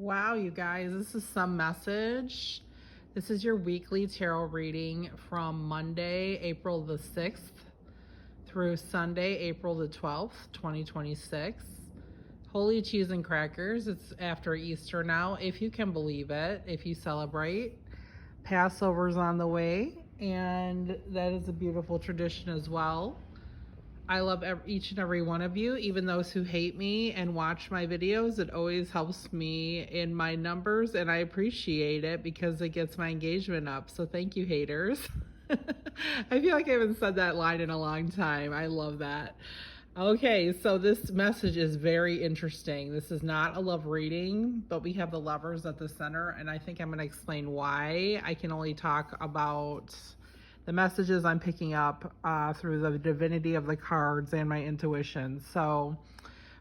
Wow, you guys, this is some message. This is your weekly tarot reading from Monday, April the 6th through Sunday, April the 12th, 2026. Holy cheese and crackers. It's after Easter now, if you can believe it, if you celebrate. Passover's on the way, and that is a beautiful tradition as well. I love each and every one of you, even those who hate me and watch my videos. It always helps me in my numbers, and I appreciate it because it gets my engagement up. So thank you, haters. I feel like I haven't said that line in a long time. I love that. Okay, so this message is very interesting. This is not a love reading, but we have the lovers at the center, and I think I'm going to explain why. I can only talk about the messages I'm picking up through the divinity of the cards and my intuition. So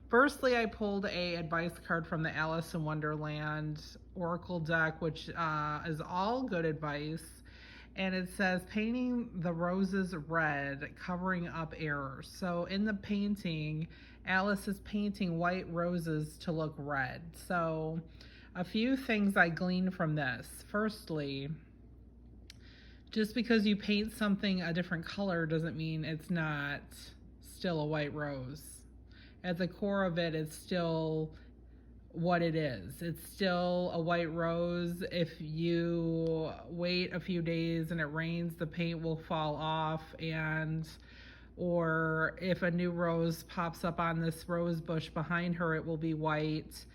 firstly, I pulled a advice card from the Alice in Wonderland Oracle deck, which is all good advice. And it says, painting the roses red, covering up errors. So in the painting, Alice is painting white roses to look red. So a few things I gleaned from this. Firstly, just because you paint something a different color doesn't mean it's not still a white rose. At the core of it, it's still what it is. It's still a white rose. If you wait a few days and it rains, the paint will fall off, or if a new rose pops up on this rose bush behind her, it will be white.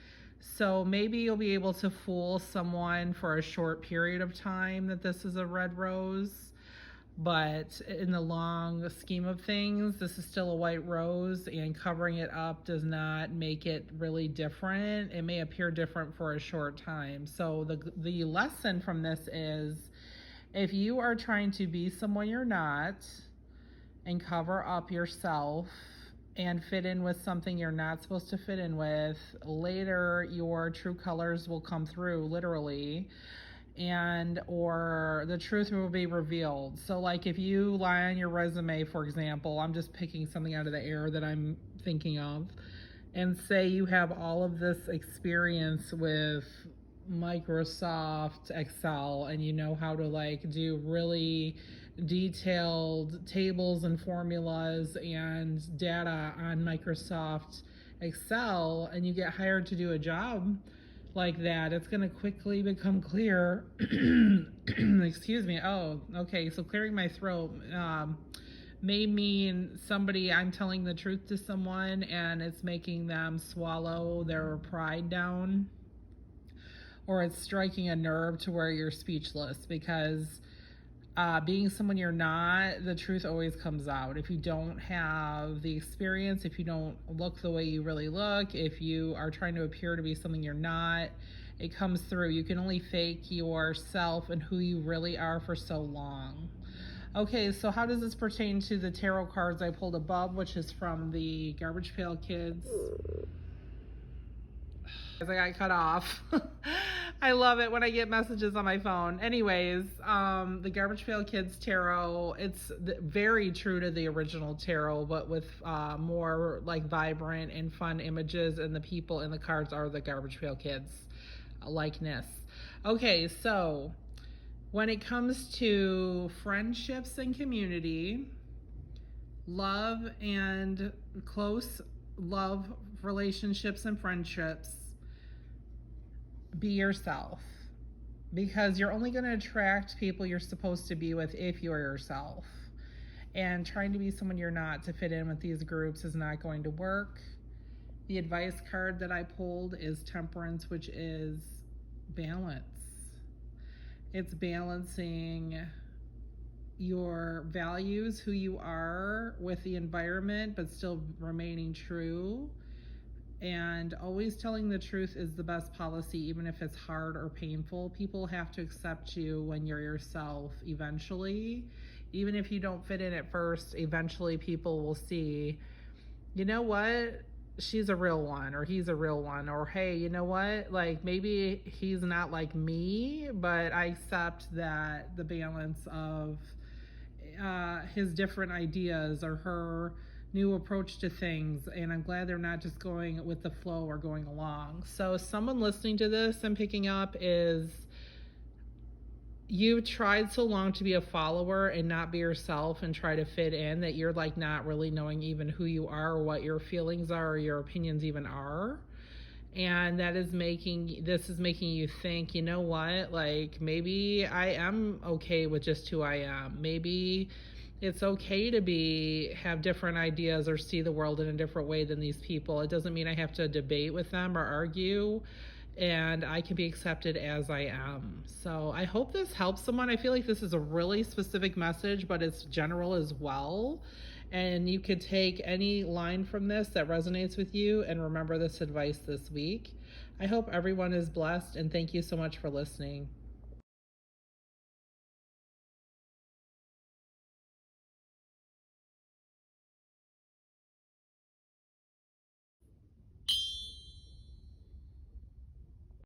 So maybe you'll be able to fool someone for a short period of time that this is a red rose. But in the long scheme of things, this is still a white rose, and covering it up does not make it really different. It may appear different for a short time. So the lesson from this is, if you are trying to be someone you're not and cover up yourself and fit in with something you're not supposed to fit in with, later your true colors will come through, literally, or the truth will be revealed. So like if you lie on your resume, for example, I'm just picking something out of the air that I'm thinking of, and say you have all of this experience with Microsoft Excel, and you know how to like do really detailed tables and formulas and data on Microsoft Excel, and you get hired to do a job like that, it's going to quickly become clear. Excuse me. Oh, okay. So clearing my throat may mean I'm telling the truth to someone, and it's making them swallow their pride down, or it's striking a nerve to where you're speechless, because being someone you're not, the truth always comes out. If you don't have the experience, if you don't look the way you really look, if you are trying to appear to be something you're not, it comes through. You can only fake yourself and who you really are for so long. Okay, so how does this pertain to the tarot cards I pulled above, which is from the Garbage Pail Kids? I got cut off. I love it when I get messages on my phone. Anyways, the Garbage Pail Kids tarot, it's very true to the original tarot, but with more like vibrant and fun images, and the people in the cards are the Garbage Pail Kids likeness. Okay, so when it comes to friendships and community, love and close love relationships and friendships, be yourself, because you're only going to attract people you're supposed to be with if you're yourself. And trying to be someone you're not to fit in with these groups is not going to work. The advice card that I pulled is Temperance, which is balance. It's balancing your values, who you are, with the environment, but still remaining true. And always telling the truth is the best policy, even if it's hard or painful. People have to accept you when you're yourself eventually. Even if you don't fit in at first, eventually people will see, you know what, she's a real one, or he's a real one, or hey, you know what, like maybe he's not like me, but I accept that the balance of his different ideas, or her new approach to things, and I'm glad they're not just going with the flow or going along. So someone listening to this and picking up is, you tried so long to be a follower and not be yourself and try to fit in that you're like not really knowing even who you are or what your feelings are or your opinions even are. And this is making you think, you know what, like maybe I am okay with just who I am. Maybe it's okay to have different ideas or see the world in a different way than these people. It doesn't mean I have to debate with them or argue, and I can be accepted as I am. So I hope this helps someone. I feel like this is a really specific message, but it's general as well. And you could take any line from this that resonates with you and remember this advice this week. I hope everyone is blessed, and thank you so much for listening.